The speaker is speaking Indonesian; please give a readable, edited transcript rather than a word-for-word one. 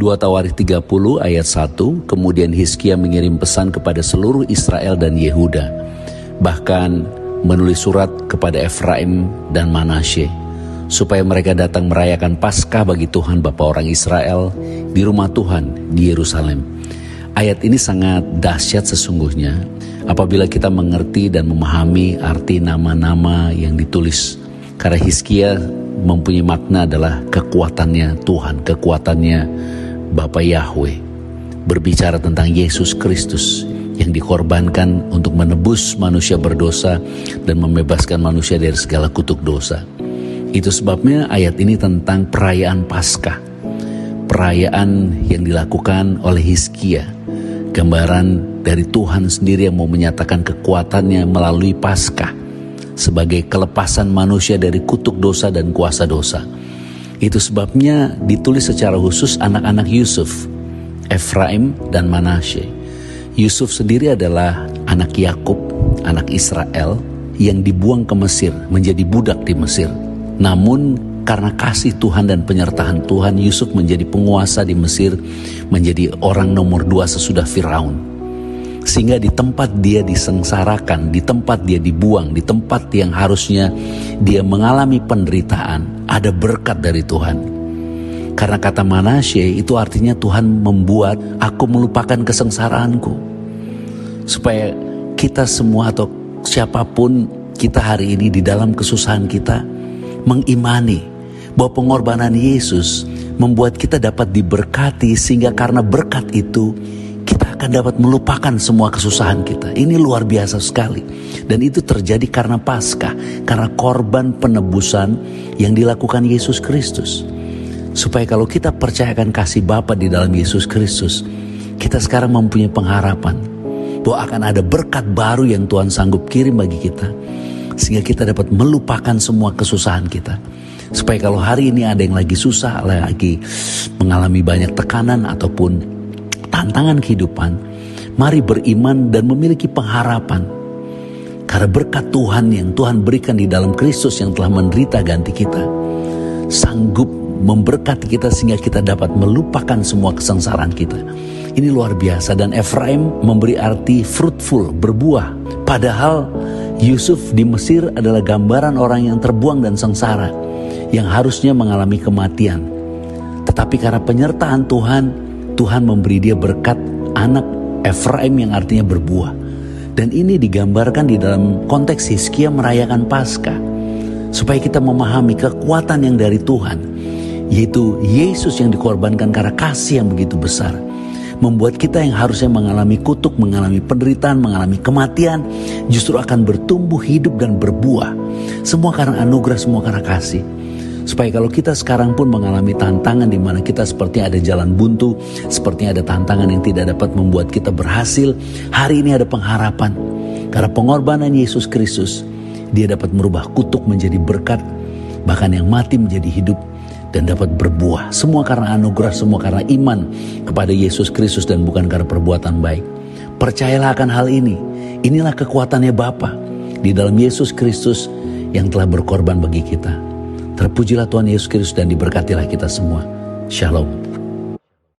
2 Tawarikh 30 ayat 1, kemudian Hizkia mengirim pesan kepada seluruh Israel dan Yehuda, bahkan menulis surat kepada Efraim dan Manasye, supaya mereka datang merayakan Paskah bagi Tuhan Bapa orang Israel di rumah Tuhan di Yerusalem. Ayat ini sangat dahsyat sesungguhnya apabila kita mengerti dan memahami arti nama-nama yang ditulis. Karena Hizkia mempunyai makna adalah kekuatannya Tuhan, kekuatannya Bapa Yahweh. Berbicara tentang Yesus Kristus yang dikorbankan untuk menebus manusia berdosa dan membebaskan manusia dari segala kutuk dosa. Itu sebabnya ayat ini tentang perayaan Paskah. Perayaan yang dilakukan oleh Hizkia, gambaran dari Tuhan sendiri yang mau menyatakan kekuatannya melalui Paskah sebagai kelepasan manusia dari kutuk dosa dan kuasa dosa. Itu sebabnya ditulis secara khusus anak-anak Yusuf, Efraim dan Manasye. Yusuf sendiri adalah anak Yakub, anak Israel yang dibuang ke Mesir, menjadi budak di Mesir. Namun karena kasih Tuhan dan penyertaan Tuhan, Yusuf menjadi penguasa di Mesir, menjadi orang nomor 2 sesudah Firaun. Sehingga di tempat dia disengsarakan, di tempat dia dibuang, di tempat yang harusnya dia mengalami penderitaan, ada berkat dari Tuhan. Karena kata Manasye itu artinya Tuhan membuat aku melupakan kesengsaraanku. Supaya kita semua atau siapapun kita hari ini di dalam kesusahan kita mengimani bahwa pengorbanan Yesus membuat kita dapat diberkati, sehingga karena berkat itu kita akan dapat melupakan semua kesusahan kita. Ini luar biasa sekali. Dan itu terjadi karena Paskah, karena korban penebusan yang dilakukan Yesus Kristus. Supaya kalau kita percayakan kasih Bapa di dalam Yesus Kristus, kita sekarang mempunyai pengharapan bahwa akan ada berkat baru yang Tuhan sanggup kirim bagi kita, sehingga kita dapat melupakan semua kesusahan kita. Supaya kalau hari ini ada yang lagi susah, lagi mengalami banyak tekanan ataupun tantangan kehidupan, mari beriman dan memiliki pengharapan. Karena berkat Tuhan yang Tuhan berikan di dalam Kristus yang telah menderita ganti kita, sanggup memberkati kita sehingga kita dapat melupakan semua kesengsaraan kita. Ini luar biasa. Dan Efraim memberi arti fruitful, berbuah. Padahal Yusuf di Mesir adalah gambaran orang yang terbuang dan sengsara, yang harusnya mengalami kematian. Tetapi karena penyertaan Tuhan, Tuhan memberi dia berkat anak Efraim yang artinya berbuah. Dan ini digambarkan di dalam konteks Hizkia merayakan Paskah. Supaya kita memahami kekuatan yang dari Tuhan, yaitu Yesus yang dikorbankan karena kasih yang begitu besar, membuat kita yang harusnya mengalami kutuk, mengalami penderitaan, mengalami kematian, justru akan bertumbuh, hidup dan berbuah. Semua karena anugerah, semua karena kasih. Supaya kalau kita sekarang pun mengalami tantangan di mana kita seperti ada jalan buntu, seperti ada tantangan yang tidak dapat membuat kita berhasil, hari ini ada pengharapan. Karena pengorbanan Yesus Kristus, dia dapat merubah kutuk menjadi berkat, bahkan yang mati menjadi hidup dan dapat berbuah. Semua karena anugerah, semua karena iman kepada Yesus Kristus dan bukan karena perbuatan baik. Percayalah akan hal ini. Inilah kekuatannya Bapa di dalam Yesus Kristus yang telah berkorban bagi kita. Terpujilah Tuhan Yesus Kristus dan diberkatilah kita semua. Shalom.